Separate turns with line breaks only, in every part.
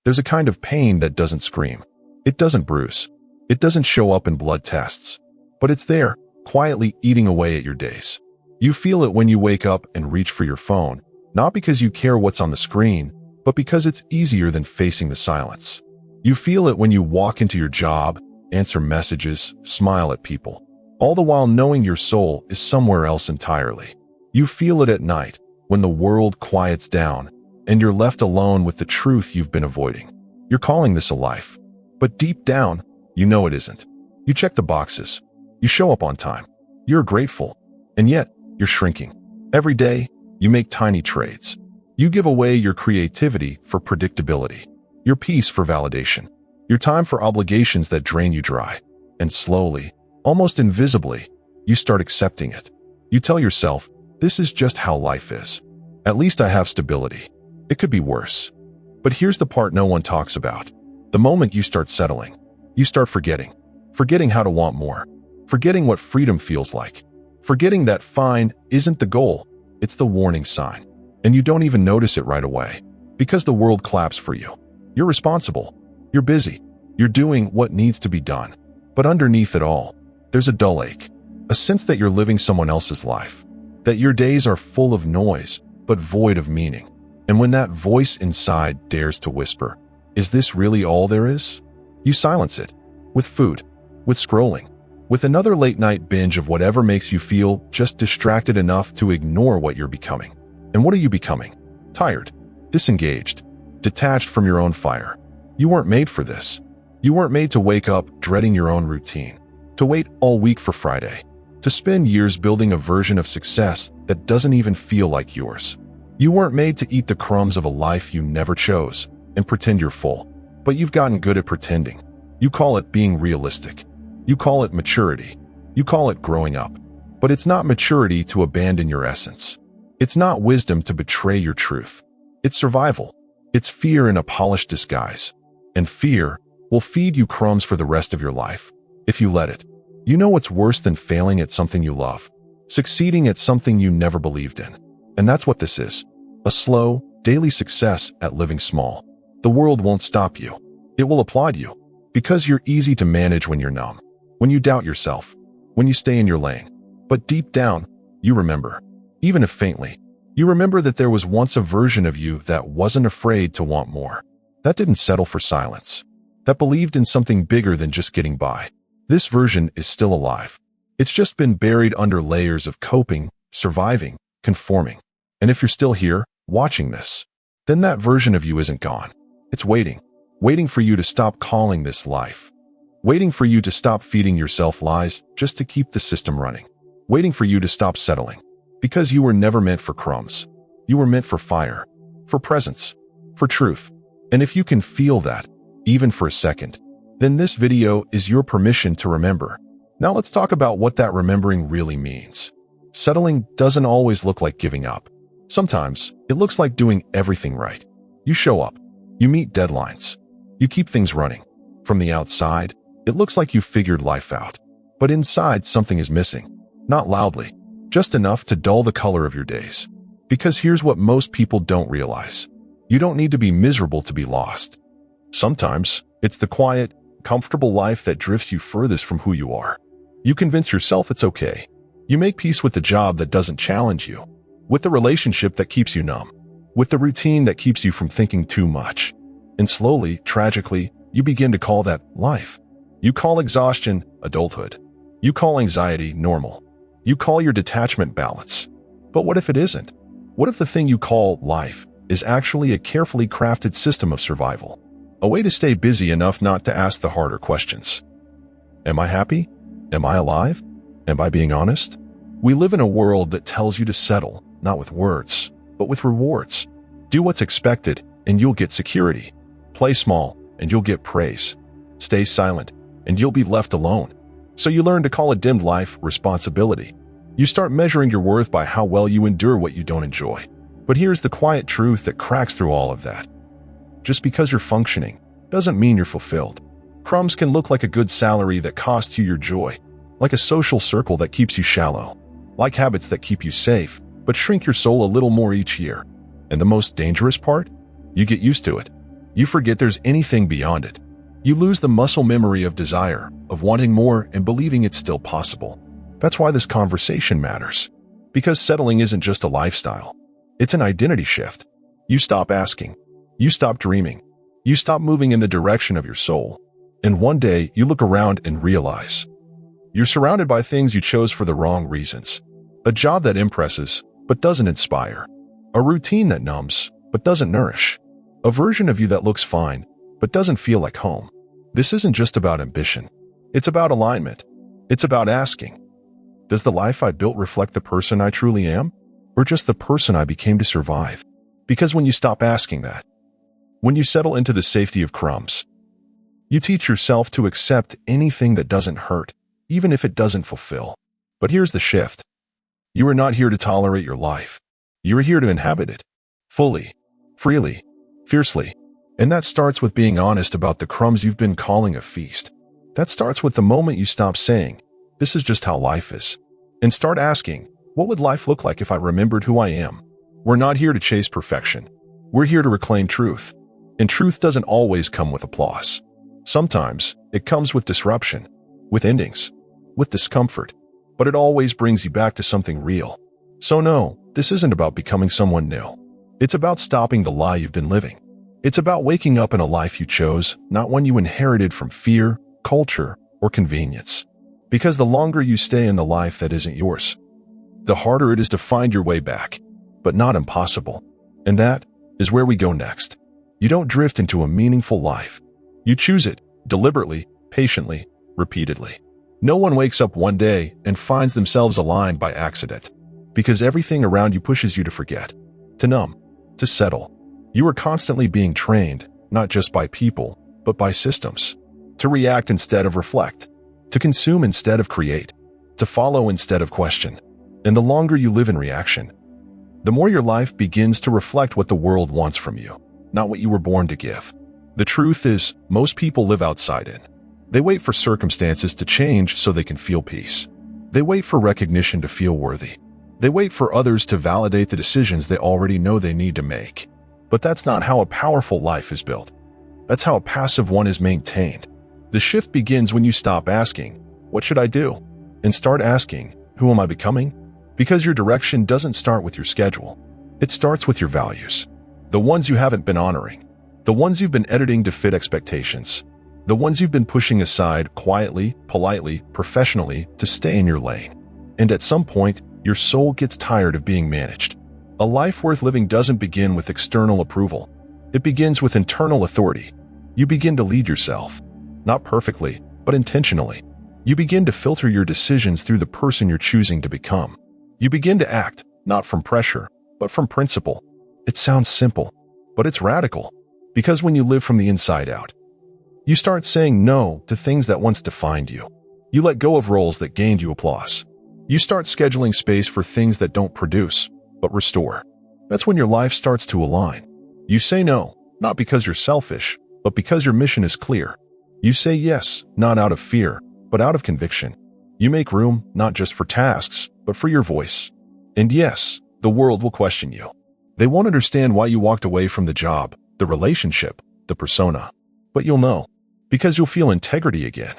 There's a kind of pain that doesn't scream. It doesn't bruise. It doesn't show up in blood tests. But it's there, quietly eating away at your days. You feel it when you wake up and reach for your phone, not because you care what's on the screen, but because it's easier than facing the silence. You feel it when you walk into your job, answer messages, smile at people, all the while knowing your soul is somewhere else entirely. You feel it at night, when the world quiets down, and you're left alone with the truth you've been avoiding. You're calling this a life. But deep down, you know it isn't. You check the boxes. You show up on time. You're grateful. And yet, you're shrinking. Every day, you make tiny trades. You give away your creativity for predictability, your peace for validation, your time for obligations that drain you dry. And slowly, almost invisibly, you start accepting it. You tell yourself, this is just how life is. At least I have stability. It could be worse. But here's the part no one talks about. The moment you start settling, you start forgetting how to want more, forgetting what freedom feels like, forgetting that fine isn't the goal, it's the warning sign. And you don't even notice it right away, because the world claps for you. You're responsible. You're busy. You're doing what needs to be done. But underneath it all, there's a dull ache, a sense that you're living someone else's life, that your days are full of noise, but void of meaning. And when that voice inside dares to whisper, is this really all there is? You silence it. With food, with scrolling, with another late-night binge of whatever makes you feel just distracted enough to ignore what you're becoming. And what are you becoming? Tired, disengaged, detached from your own fire. You weren't made for this. You weren't made to wake up dreading your own routine, to wait all week for Friday, to spend years building a version of success that doesn't even feel like yours. You weren't made to eat the crumbs of a life you never chose and pretend you're full. But you've gotten good at pretending. You call it being realistic. You call it maturity. You call it growing up. But it's not maturity to abandon your essence. It's not wisdom to betray your truth. It's survival. It's fear in a polished disguise. And fear will feed you crumbs for the rest of your life, if you let it. You know what's worse than failing at something you love? Succeeding at something you never believed in. And that's what this is. A slow, daily success at living small. The world won't stop you. It will applaud you. Because you're easy to manage when you're numb. When you doubt yourself. When you stay in your lane. But deep down, you remember. Even if faintly. You remember that there was once a version of you that wasn't afraid to want more. That didn't settle for silence. That believed in something bigger than just getting by. This version is still alive. It's just been buried under layers of coping, surviving, conforming. And if you're still here, watching this, then that version of you isn't gone. It's waiting for you to stop calling this life. Waiting for you to stop feeding yourself lies just to keep the system running. Waiting for you to stop settling. Because you were never meant for crumbs. You were meant for fire, for presence, for truth. And if you can feel that, even for a second, then this video is your permission to remember. Now let's talk about what that remembering really means. Settling doesn't always look like giving up. Sometimes it looks like doing everything right. You show up. You meet deadlines. You keep things running. From the outside, it looks like you figured life out. But inside, something is missing. Not loudly, just enough to dull the color of your days. Because here's what most people don't realize. You don't need to be miserable to be lost. Sometimes, it's the quiet, comfortable life that drifts you furthest from who you are. You convince yourself it's okay. You make peace with the job that doesn't challenge you, with the relationship that keeps you numb, with the routine that keeps you from thinking too much. And slowly, tragically, you begin to call that life. You call exhaustion adulthood. You call anxiety normal. You call your detachment balance. But what if it isn't? What if the thing you call life is actually a carefully crafted system of survival? A way to stay busy enough not to ask the harder questions. Am I happy? Am I alive? Am I being honest? We live in a world that tells you to settle, not with words, but with rewards. Do what's expected, and you'll get security. Play small, and you'll get praise. Stay silent, and you'll be left alone. So you learn to call a dimmed life responsibility. You start measuring your worth by how well you endure what you don't enjoy. But here's the quiet truth that cracks through all of that. Just because you're functioning doesn't mean you're fulfilled. Crumbs can look like a good salary that costs you your joy, like a social circle that keeps you shallow, like habits that keep you safe, but shrink your soul a little more each year. And the most dangerous part? You get used to it. You forget there's anything beyond it. You lose the muscle memory of desire, of wanting more and believing it's still possible. That's why this conversation matters. Because settling isn't just a lifestyle. It's an identity shift. You stop asking. You stop dreaming. You stop moving in the direction of your soul. And one day, you look around and realize you're surrounded by things you chose for the wrong reasons. A job that impresses, but doesn't inspire. A routine that numbs, but doesn't nourish. A version of you that looks fine, but doesn't feel like home. This isn't just about ambition. It's about alignment. It's about asking, does the life I built reflect the person I truly am? Or just the person I became to survive? Because when you stop asking that, when you settle into the safety of Crumbs, you teach yourself to accept anything that doesn't hurt, even if it doesn't fulfill. But here's the shift. You are not here to tolerate your life. You are here to inhabit it. Fully, freely, fiercely. And that starts with being honest about the crumbs you've been calling a feast. That starts with the moment you stop saying, this is just how life is, and start asking, what would life look like if I remembered who I am? We're not here to chase perfection. We're here to reclaim truth. And truth doesn't always come with applause. Sometimes it comes with disruption, with endings, with discomfort, but it always brings you back to something real. So no, this isn't about becoming someone new. It's about stopping the lie you've been living. It's about waking up in a life you chose, not one you inherited from fear, culture, or convenience. Because the longer you stay in the life that isn't yours, the harder it is to find your way back, but not impossible. And that is where we go next. You don't drift into a meaningful life. You choose it, deliberately, patiently, repeatedly. No one wakes up one day and finds themselves aligned by accident. Because everything around you pushes you to forget, to numb, to settle. You are constantly being trained, not just by people, but by systems. To react instead of reflect. To consume instead of create. To follow instead of question. And the longer you live in reaction, the more your life begins to reflect what the world wants from you, not what you were born to give. The truth is, most people live outside in. They wait for circumstances to change so they can feel peace. They wait for recognition to feel worthy. They wait for others to validate the decisions they already know they need to make. But that's not how a powerful life is built. That's how a passive one is maintained. The shift begins when you stop asking, what should I do? And start asking, who am I becoming? Because your direction doesn't start with your schedule. It starts with your values. The ones you haven't been honoring. The ones you've been editing to fit expectations. The ones you've been pushing aside quietly, politely, professionally to stay in your lane. And at some point, your soul gets tired of being managed. A life worth living doesn't begin with external approval. It begins with internal authority. You begin to lead yourself. Not perfectly, but intentionally. You begin to filter your decisions through the person you're choosing to become. You begin to act, not from pressure, but from principle. It sounds simple, but it's radical. Because when you live from the inside out, you start saying no to things that once defined you. You let go of roles that gained you applause. You start scheduling space for things that don't produce, but restore. That's when your life starts to align. You say no, not because you're selfish, but because your mission is clear. You say yes, not out of fear, but out of conviction. You make room, not just for tasks, but for your voice. And yes, the world will question you. They won't understand why you walked away from the job, the relationship, the persona. But you'll know, because you'll feel integrity again.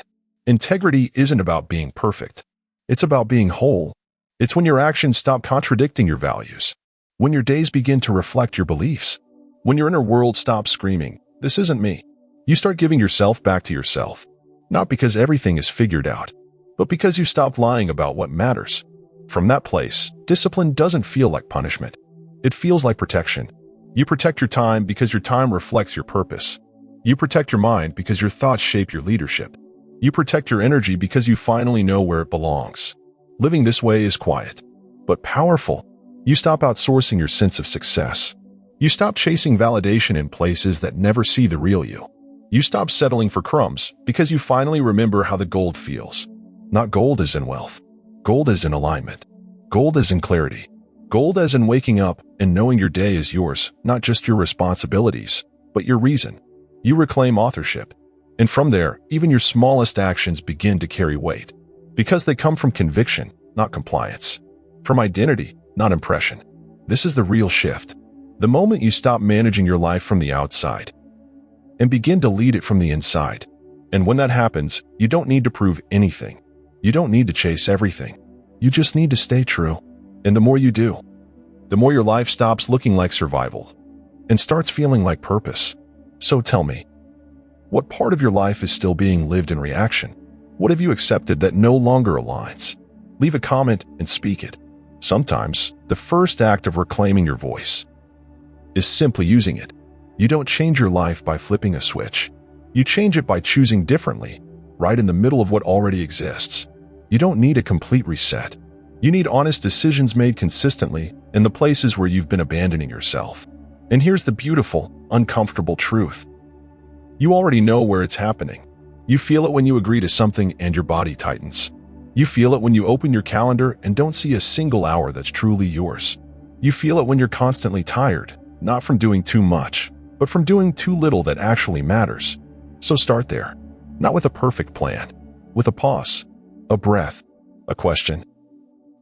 Integrity isn't about being perfect. It's about being whole. It's when your actions stop contradicting your values. When your days begin to reflect your beliefs. When your inner world stops screaming, this isn't me. You start giving yourself back to yourself. Not because everything is figured out, but because you stop lying about what matters. From that place, discipline doesn't feel like punishment. It feels like protection. You protect your time because your time reflects your purpose. You protect your mind because your thoughts shape your leadership. You protect your energy because you finally know where it belongs. Living this way is quiet, but powerful. You stop outsourcing your sense of success. You stop chasing validation in places that never see the real you. You stop settling for crumbs because you finally remember how the gold feels. Not gold as in wealth. Gold as in alignment. Gold as in clarity. Gold as in waking up and knowing your day is yours, not just your responsibilities, but your reason. You reclaim authorship. And from there, even your smallest actions begin to carry weight. Because they come from conviction, not compliance. From identity, not impression. This is the real shift. The moment you stop managing your life from the outside, and begin to lead it from the inside. And when that happens, you don't need to prove anything. You don't need to chase everything. You just need to stay true. And the more you do, the more your life stops looking like survival and starts feeling like purpose. So tell me, what part of your life is still being lived in reaction? What have you accepted that no longer aligns? Leave a comment and speak it. Sometimes, the first act of reclaiming your voice is simply using it. You don't change your life by flipping a switch. You change it by choosing differently, right in the middle of what already exists. You don't need a complete reset. You need honest decisions made consistently in the places where you've been abandoning yourself. And here's the beautiful, uncomfortable truth. You already know where it's happening. You feel it when you agree to something and your body tightens. You feel it when you open your calendar and don't see a single hour that's truly yours. You feel it when you're constantly tired, not from doing too much, but from doing too little that actually matters. So start there, not with a perfect plan, with a pause, a breath, a question.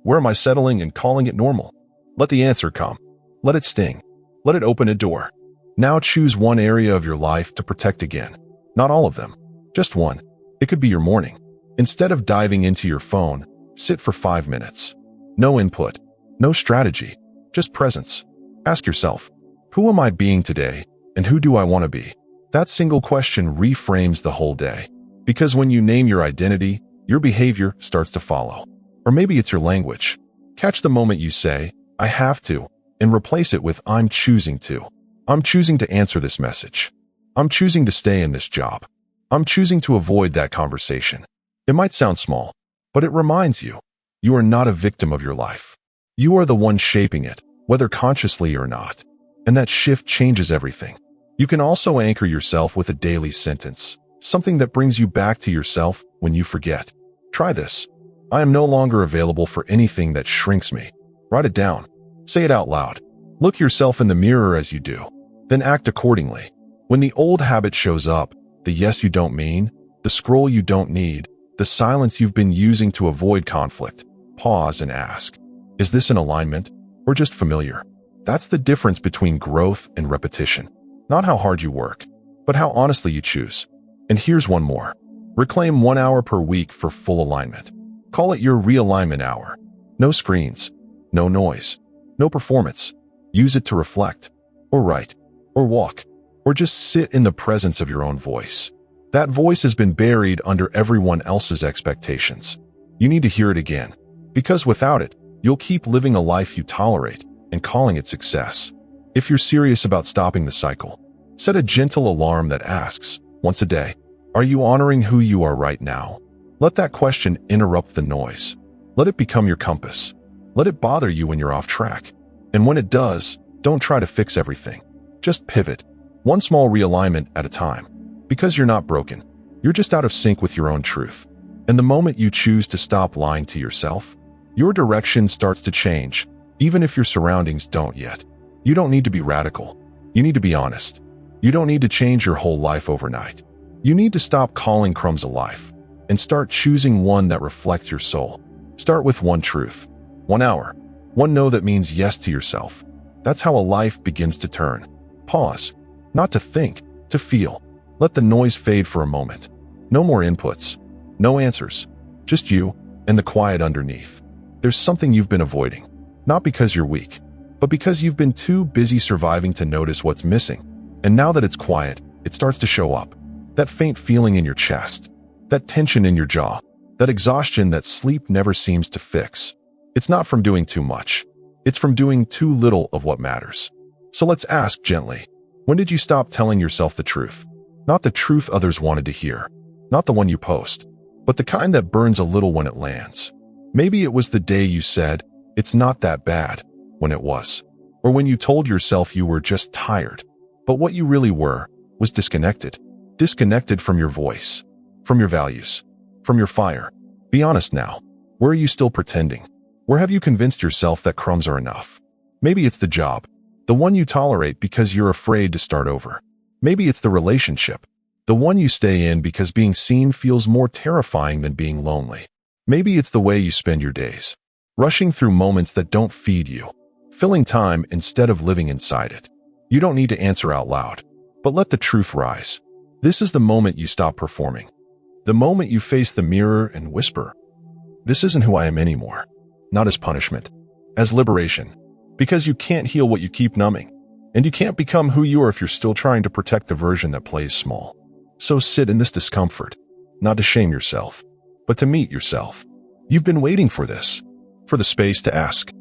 Where am I settling and calling it normal? Let the answer come. Let it sting. Let it open a door. Now choose one area of your life to protect again. Not all of them, just one. It could be your morning. Instead of diving into your phone, sit for 5 minutes. No input, no strategy, just presence. Ask yourself, who am I being today and who do I want to be? That single question reframes the whole day. Because when you name your identity, your behavior starts to follow. Or maybe it's your language. Catch the moment you say, I have to, and replace it with I'm choosing to. I'm choosing to answer this message. I'm choosing to stay in this job. I'm choosing to avoid that conversation. It might sound small, but it reminds you, you are not a victim of your life. You are the one shaping it, whether consciously or not. And that shift changes everything. You can also anchor yourself with a daily sentence, something that brings you back to yourself when you forget. Try this. I am no longer available for anything that shrinks me. Write it down. Say it out loud. Look yourself in the mirror as you do. Then act accordingly. When the old habit shows up, the yes you don't mean, the scroll you don't need, the silence you've been using to avoid conflict, pause and ask, is this in alignment or just familiar? That's the difference between growth and repetition. Not how hard you work, but how honestly you choose. And here's one more. Reclaim 1 hour per week for full alignment. Call it your realignment hour. No screens, no noise, no performance. Use it to reflect, or write, or walk, or just sit in the presence of your own voice. That voice has been buried under everyone else's expectations. You need to hear it again, because without it, you'll keep living a life you tolerate and calling it success. If you're serious about stopping the cycle, set a gentle alarm that asks, once a day, are you honoring who you are right now? Let that question interrupt the noise. Let it become your compass. Let it bother you when you're off track. And when it does, don't try to fix everything. Just pivot, one small realignment at a time. Because you're not broken. You're just out of sync with your own truth. And the moment you choose to stop lying to yourself, your direction starts to change, even if your surroundings don't yet. You don't need to be radical. You need to be honest. You don't need to change your whole life overnight. You need to stop calling Crumbs a life and start choosing one that reflects your soul. Start with one truth, 1 hour, one no that means yes to yourself. That's how a life begins to turn. Pause, not to think, to feel. Let the noise fade for a moment. No more inputs, no answers, just you and the quiet underneath. There's something you've been avoiding, not because you're weak, but because you've been too busy surviving to notice what's missing. And now that it's quiet, it starts to show up. That faint feeling in your chest, that tension in your jaw, that exhaustion that sleep never seems to fix. It's not from doing too much. It's from doing too little of what matters. So let's ask gently, when did you stop telling yourself the truth? Not the truth others wanted to hear, not the one you post, but the kind that burns a little when it lands. Maybe it was the day you said, it's not that bad, when it was. Or when you told yourself you were just tired. But what you really were was disconnected. Disconnected from your voice, from your values, from your fire. Be honest now. Where are you still pretending? Where have you convinced yourself that crumbs are enough? Maybe it's the job, the one you tolerate because you're afraid to start over. Maybe it's the relationship, the one you stay in because being seen feels more terrifying than being lonely. Maybe it's the way you spend your days, rushing through moments that don't feed you, filling time instead of living inside it. You don't need to answer out loud. But let the truth rise. This is the moment you stop performing. The moment you face the mirror and whisper, "This isn't who I am anymore." Not as punishment, as liberation. Because you can't heal what you keep numbing. And you can't become who you are if you're still trying to protect the version that plays small. So sit in this discomfort, not to shame yourself, but to meet yourself. You've been waiting for this, for the space to ask,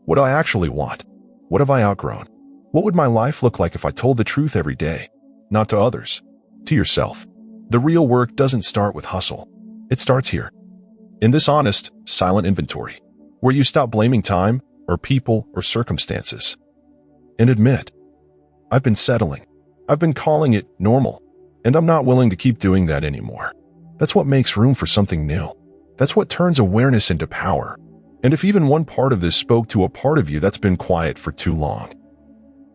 what do I actually want? What have I outgrown? What would my life look like if I told the truth every day? Not to others, to yourself. The real work doesn't start with hustle. It starts here. In this honest, silent inventory, where you stop blaming time or people or circumstances. And admit, I've been settling. I've been calling it normal. And I'm not willing to keep doing that anymore. That's what makes room for something new. That's what turns awareness into power. And if even one part of this spoke to a part of you that's been quiet for too long,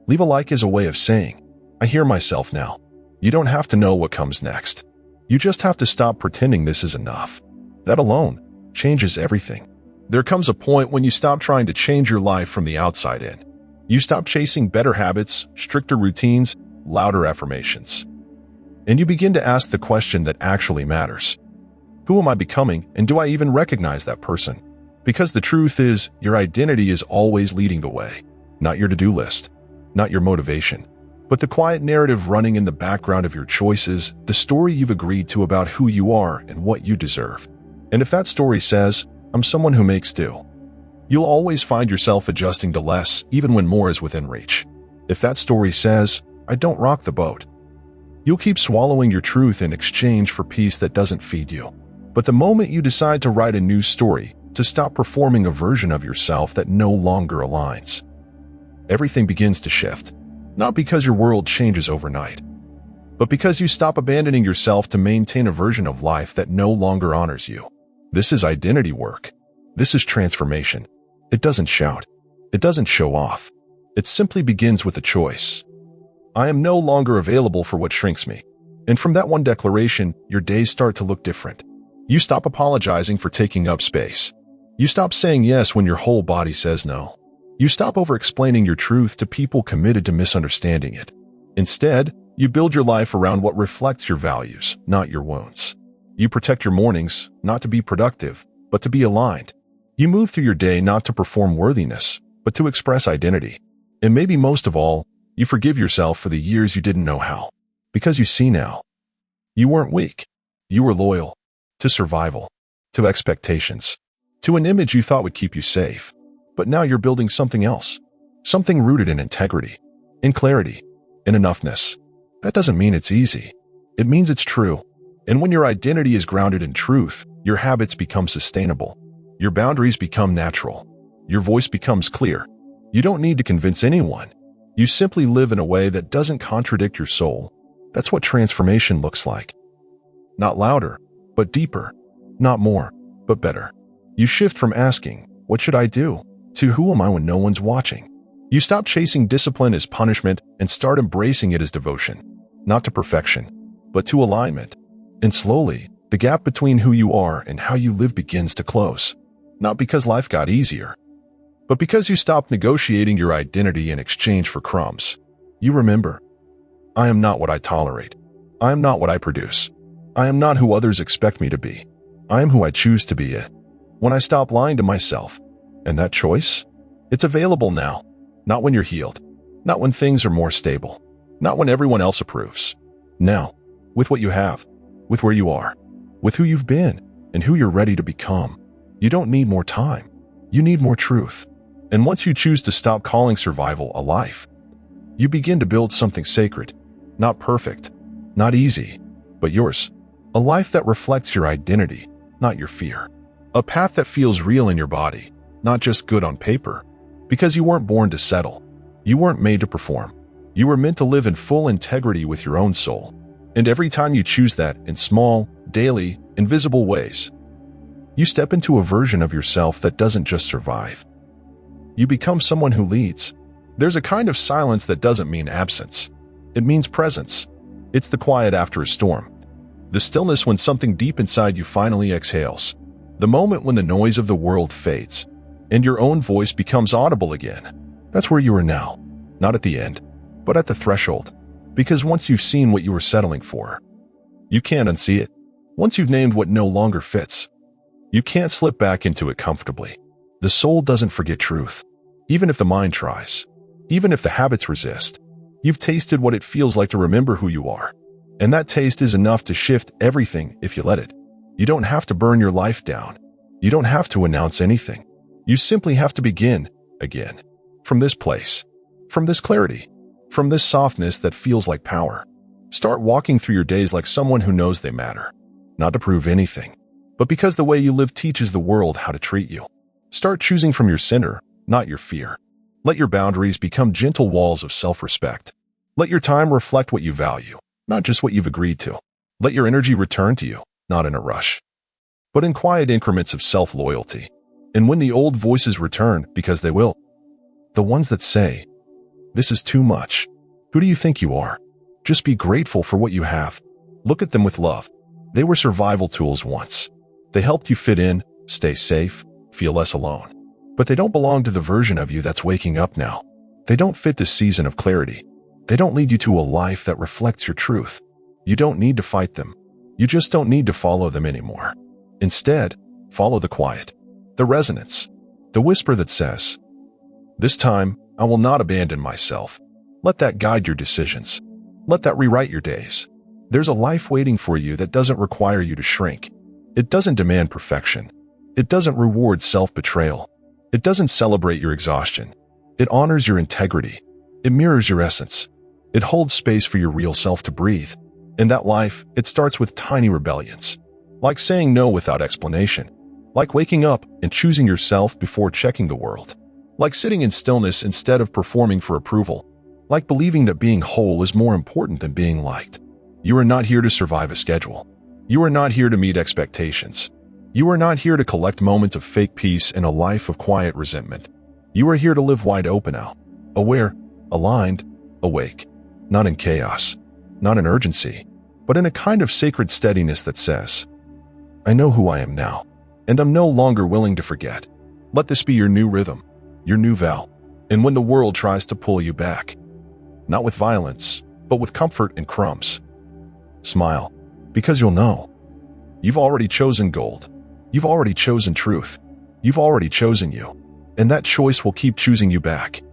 leave a like as a way of saying, I hear myself now. You don't have to know what comes next. You just have to stop pretending this is enough. That alone changes everything. There comes a point when you stop trying to change your life from the outside in. You stop chasing better habits, stricter routines, louder affirmations. And you begin to ask the question that actually matters. Who am I becoming, and do I even recognize that person? Because the truth is, your identity is always leading the way. Not your to-do list, not your motivation, but the quiet narrative running in the background of your choices, the story you've agreed to about who you are and what you deserve. And if that story says, I'm someone who makes do, you'll always find yourself adjusting to less, even when more is within reach. If that story says, I don't rock the boat, you'll keep swallowing your truth in exchange for peace that doesn't feed you. But the moment you decide to write a new story, to stop performing a version of yourself that no longer aligns, everything begins to shift. Not because your world changes overnight, but because you stop abandoning yourself to maintain a version of life that no longer honors you. This is identity work. This is transformation. It doesn't shout. It doesn't show off. It simply begins with a choice. I am no longer available for what shrinks me. And from that one declaration, your days start to look different. You stop apologizing for taking up space. You stop saying yes when your whole body says no. You stop over-explaining your truth to people committed to misunderstanding it. Instead, you build your life around what reflects your values, not your wounds. You protect your mornings, not to be productive, but to be aligned. You move through your day not to perform worthiness, but to express identity. And maybe most of all, you forgive yourself for the years you didn't know how. Because you see now. You weren't weak. You were loyal. To survival. To expectations. To an image you thought would keep you safe. But now you're building something else. Something rooted in integrity, in clarity, in enoughness. That doesn't mean it's easy. It means it's true. And when your identity is grounded in truth, your habits become sustainable. Your boundaries become natural. Your voice becomes clear. You don't need to convince anyone. You simply live in a way that doesn't contradict your soul. That's what transformation looks like. Not louder, but deeper. Not more, but better. You shift from asking, what should I do? To who am I when no one's watching? You stop chasing discipline as punishment and start embracing it as devotion. Not to perfection, but to alignment. And slowly, the gap between who you are and how you live begins to close. Not because life got easier, but because you stopped negotiating your identity in exchange for crumbs. You remember, I am not what I tolerate. I am not what I produce. I am not who others expect me to be. I am who I choose to be. When I stop lying to myself, and that choice, it's available now. Not when you're healed. Not when things are more stable. Not when everyone else approves. Now, with what you have, with where you are, with who you've been, and who you're ready to become. You don't need more time. You need more truth. And once you choose to stop calling survival a life, you begin to build something sacred. Not perfect, not easy, but yours. A life that reflects your identity, not your fear. A path that feels real in your body, not just good on paper. Because you weren't born to settle. You weren't made to perform. You were meant to live in full integrity with your own soul. And every time you choose that in small, daily, invisible ways, you step into a version of yourself that doesn't just survive. You become someone who leads. There's a kind of silence that doesn't mean absence. It means presence. It's the quiet after a storm. The stillness when something deep inside you finally exhales. The moment when the noise of the world fades and your own voice becomes audible again. That's where you are now. Not at the end, but at the threshold. Because once you've seen what you were settling for, you can't unsee it. Once you've named what no longer fits, you can't slip back into it comfortably. The soul doesn't forget truth, even if the mind tries, even if the habits resist. You've tasted what it feels like to remember who you are, and that taste is enough to shift everything if you let it. You don't have to burn your life down. You don't have to announce anything. You simply have to begin again. From this place, from this clarity, from this softness that feels like power. Start walking through your days like someone who knows they matter, not to prove anything, but because the way you live teaches the world how to treat you. Start choosing from your center, not your fear. Let your boundaries become gentle walls of self-respect. Let your time reflect what you value, not just what you've agreed to. Let your energy return to you, not in a rush, but in quiet increments of self-loyalty. And when the old voices return, because they will, the ones that say, "This is too much. Who do you think you are?" Just be grateful for what you have. Look at them with love. They were survival tools once. They helped you fit in, stay safe, feel less alone. But they don't belong to the version of you that's waking up now. They don't fit this season of clarity. They don't lead you to a life that reflects your truth. You don't need to fight them. You just don't need to follow them anymore. Instead, follow the quiet, the resonance, the whisper that says, "This time, I will not abandon myself." Let that guide your decisions. Let that rewrite your days. There's a life waiting for you that doesn't require you to shrink. It doesn't demand perfection. It doesn't reward self-betrayal. It doesn't celebrate your exhaustion. It honors your integrity. It mirrors your essence. It holds space for your real self to breathe. In that life, it starts with tiny rebellions. Like saying no without explanation. Like waking up and choosing yourself before checking the world. Like sitting in stillness instead of performing for approval. Like believing that being whole is more important than being liked. You are not here to survive a schedule. You are not here to meet expectations. You are not here to collect moments of fake peace in a life of quiet resentment. You are here to live wide open now, aware, aligned, awake, not in chaos, not in urgency, but in a kind of sacred steadiness that says, "I know who I am now, and I'm no longer willing to forget." Let this be your new rhythm, your new vow. And when the world tries to pull you back, not with violence, but with comfort and crumbs, smile, because you'll know. You've already chosen gold. You've already chosen truth. You've already chosen you. And that choice will keep choosing you back,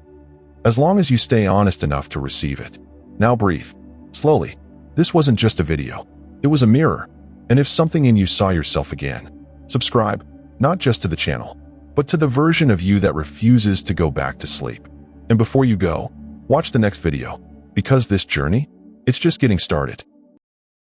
as long as you stay honest enough to receive it. Now breathe, slowly. This wasn't just a video. It was a mirror. And if something in you saw yourself again, subscribe, not just to the channel, but to the version of you that refuses to go back to sleep. And before you go, watch the next video, because this journey, it's just getting started.